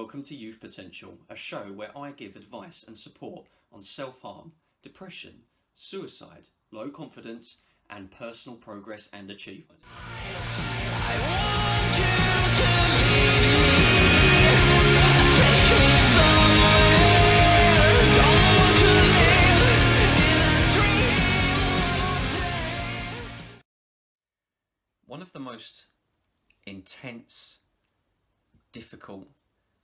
Welcome to Youth Potential, a show where I give advice and support on self-harm, depression, suicide, low confidence, and personal progress and achievement. One of the most intense, difficult,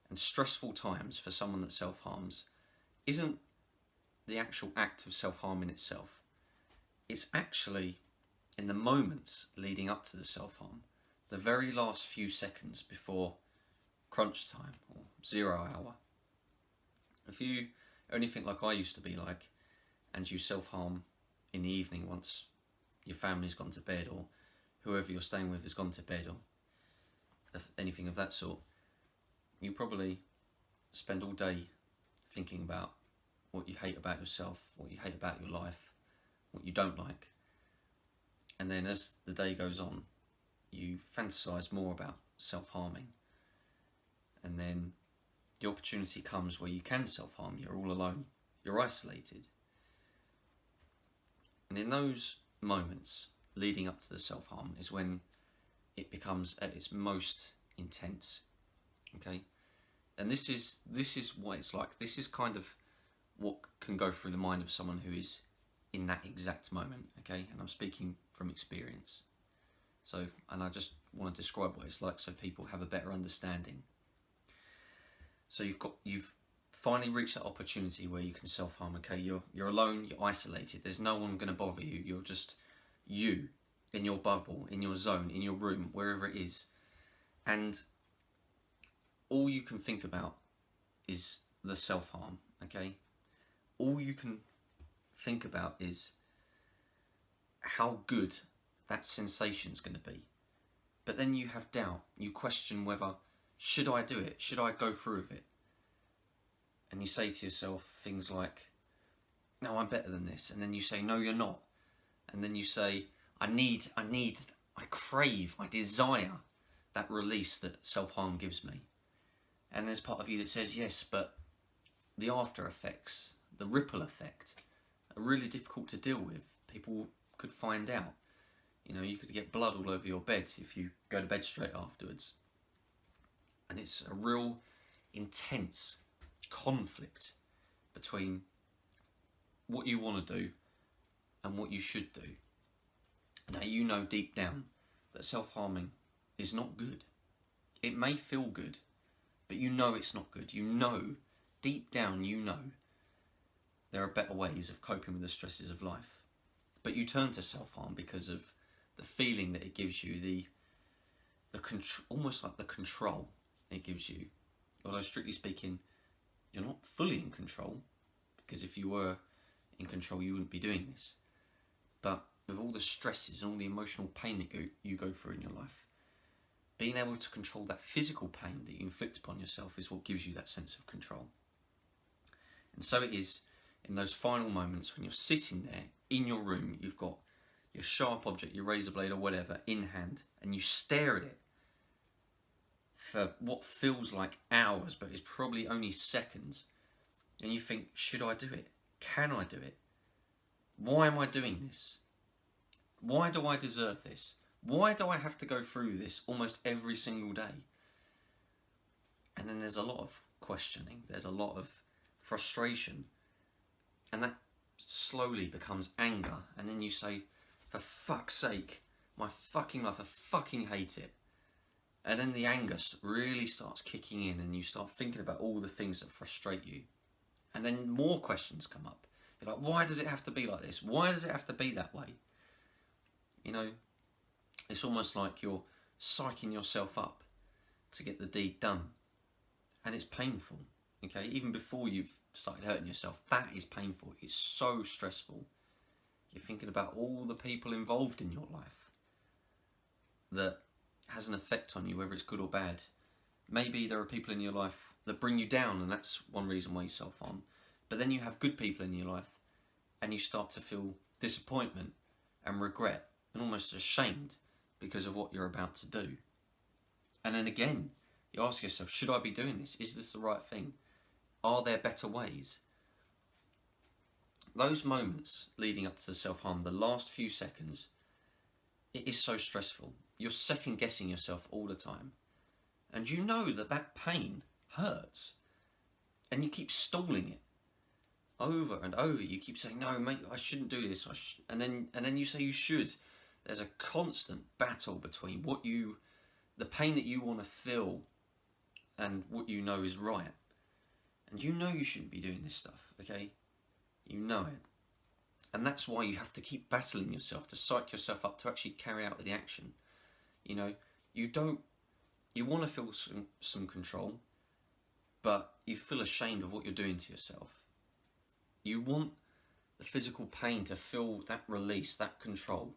and stressful times for someone that self-harms isn't the actual act of self-harm in itself. It's actually in the moments leading up to the self-harm, the very last few seconds before crunch time or 0 hour. If you are anything like I used to be like, and you self-harm in the evening once your family's gone to bed or whoever you're staying with has gone to bed or anything of that sort, you probably spend all day thinking about what you hate about yourself, what you hate about your life, what you don't like. And then as the day goes on, you fantasize more about self-harming. And then the opportunity comes where you can self-harm. You're all alone, you're isolated. And in those moments leading up to the self-harm is when it becomes at its most intense. Okay, and this is what it's like. This is kind of what can go through the mind of someone who is in that exact moment. Okay, and I'm speaking from experience. So, and I just want to describe what it's like so people have a better understanding. So you've finally reached that opportunity where you can self-harm. Okay, you're alone, you're isolated. There's no one going to bother you. You're just you in your bubble, in your zone, in your room, wherever it is, and all you can think about is the self-harm, okay? All you can think about is how good that sensation's going to be. But then you have doubt. You question whether, should I do it? Should I go through with it? And you say to yourself things like, no, I'm better than this. And then you say, no, you're not. And then you say, I crave, I desire that release that self-harm gives me. And there's part of you that says, yes, but the after effects, the ripple effect, are really difficult to deal with. People could find out. You know, you could get blood all over your bed if you go to bed straight afterwards. And it's a real intense conflict between what you want to do and what you should do. Now, you know deep down that self-harming is not good. It may feel good, but you know it's not good. You know, deep down you know there are better ways of coping with the stresses of life. But you turn to self-harm because of the feeling that it gives you, the almost like the control it gives you. Although strictly speaking, you're not fully in control, because if you were in control you wouldn't be doing this. But with all the stresses and all the emotional pain that you go through in your life, being able to control that physical pain that you inflict upon yourself is what gives you that sense of control. And so it is in those final moments when you're sitting there in your room, you've got your sharp object, your razor blade or whatever in hand, and you stare at it for what feels like hours, but is probably only seconds. And you think, should I do it? Can I do it? Why am I doing this? Why do I deserve this? Why do I have to go through this almost every single day? And then there's a lot of questioning, there's a lot of frustration, and that slowly becomes anger. And then you say, for fuck's sake, my fucking life, I fucking hate it. And then the anger really starts kicking in, and you start thinking about all the things that frustrate you. And then more questions come up. You're like, why does it have to be like this? Why does it have to be that way? You know, it's almost like you're psyching yourself up to get the deed done. And it's painful, okay? Even before you've started hurting yourself, that is painful. It's so stressful. You're thinking about all the people involved in your life that has an effect on you, whether it's good or bad. Maybe there are people in your life that bring you down, and that's one reason why you self-harm. But then you have good people in your life, and you start to feel disappointment and regret and almost ashamed because of what you're about to do. And then again, You ask yourself, should I be doing this? Is this the right thing? Are there better ways? Those moments leading up to self-harm, the last few seconds, it is so stressful. You're second guessing yourself all the time. And you know that that pain hurts. And you keep stalling it. Over and over, you keep saying, no, mate, I shouldn't do this. And then you say you should. There's a constant battle between the pain that you want to feel and what you know is right. And you know you shouldn't be doing this stuff, okay? You know it. And that's why you have to keep battling yourself, to psych yourself up to actually carry out the action. You know, you want to feel some control, but you feel ashamed of what you're doing to yourself. You want the physical pain to feel that release, that control,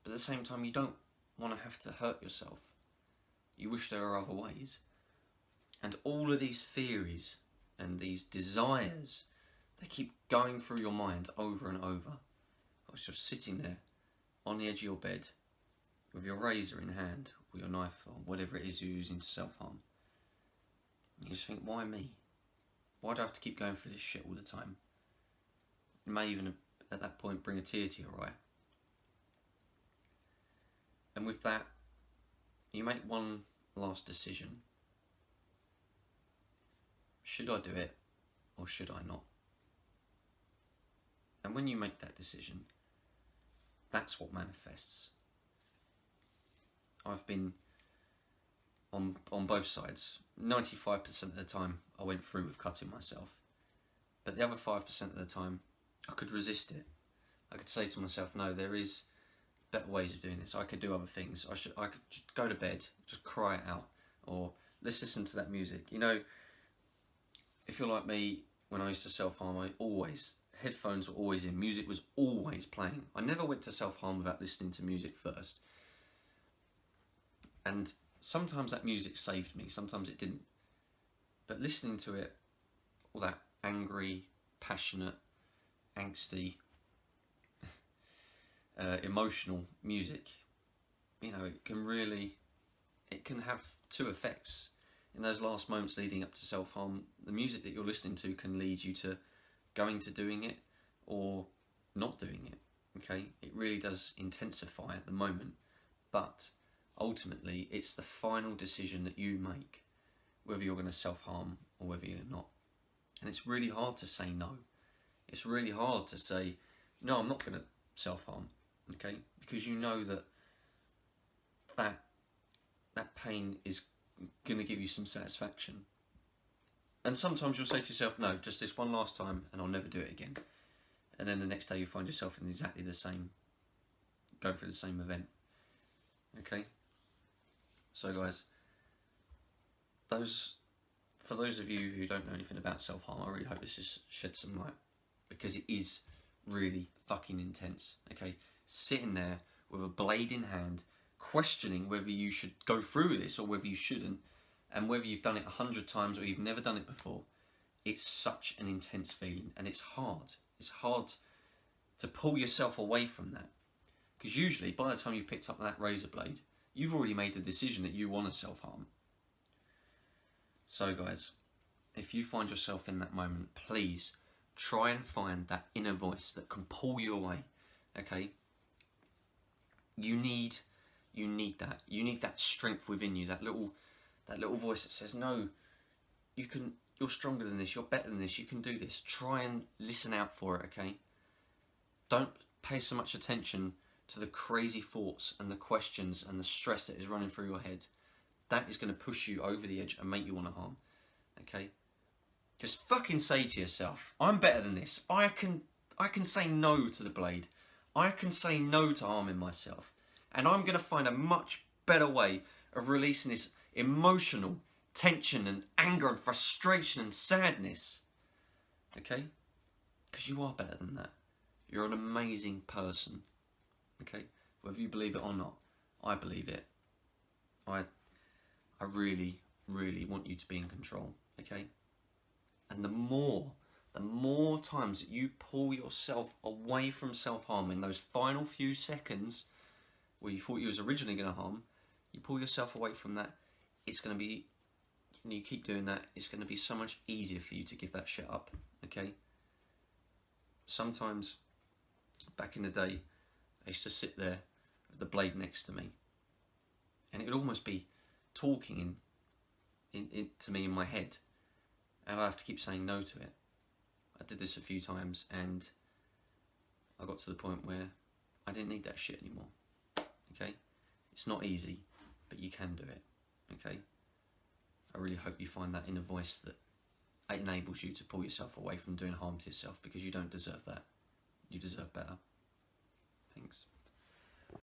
but at the same time you don't want to have to hurt yourself. You wish there were other ways. And all of these theories and these desires, they keep going through your mind over and over. I was just sitting there on the edge of your bed with your razor in hand, or your knife, or whatever it is you're using to self-harm. You just think, why me? Why do I have to keep going through this shit all the time? It may even, at that point, bring a tear to your eye. And with that, you make one last decision. Should I do it, or should I not? And when you make that decision, that's what manifests. I've been on both sides. 95% of the time I went through with cutting myself. But the other 5% of the time, I could resist it. I could say to myself, no, there is better ways of doing this. I could do other things. I could just go to bed, just cry it out, or let's listen to that music. You know, if you're like me, when I used to self-harm, headphones were always in, music was always playing. I never went to self-harm without listening to music first. And sometimes that music saved me, sometimes it didn't. But listening to it, all that angry, passionate, angsty, emotional music, you know, it can have two effects. In those last moments leading up to self-harm, the music that you're listening to can lead you to going to doing it or not doing it, okay? It really does intensify the moment, but ultimately it's the final decision that you make, whether you're going to self-harm or whether you're not. And it's really hard to say no. It's really hard to say, no, I'm not going to self-harm, okay? Because you know that pain is going to give you some satisfaction. And sometimes you'll say to yourself, no, just this one last time and I'll never do it again. And then the next day you find yourself in exactly the same, going through the same event. Okay? So guys, for those of you who don't know anything about self-harm, I really hope this has shed some light, because it is really fucking intense, okay? Sitting there with a blade in hand, questioning whether you should go through with this or whether you shouldn't, and whether you've done it 100 times or you've never done it before. It's such an intense feeling, and it's hard. It's hard to pull yourself away from that, because usually by the time you've picked up that razor blade, you've already made the decision that you want to self-harm. So guys, if you find yourself in that moment, please try and find that inner voice that can pull you away, okay? You need that. You need that strength within you, that little voice that says, no, you're stronger than this, you're better than this, you can do this. Try and listen out for it, okay? Don't pay so much attention to the crazy thoughts and the questions and the stress that is running through your head. That is going to push you over the edge and make you want to harm, okay? Just fucking say to yourself, I'm better than this. I can say no to the blade. I can say no to harming myself. And I'm going to find a much better way of releasing this emotional tension and anger and frustration and sadness. Okay? Because you are better than that. You're an amazing person. Okay? Whether you believe it or not, I believe it. I really, really want you to be in control. Okay? And the more times that you pull yourself away from self-harm in those final few seconds where you thought you was originally going to harm, you pull yourself away from that, it's going to be and you keep doing that, it's going to be so much easier for you to give that shit up, okay? Sometimes, back in the day, I used to sit there with the blade next to me, and it would almost be talking to me in my head, and I'd have to keep saying no to it. I did this a few times, and I got to the point where I didn't need that shit anymore, okay? It's not easy, but you can do it, okay? I really hope you find that inner voice that enables you to pull yourself away from doing harm to yourself, because you don't deserve that. You deserve better. Thanks.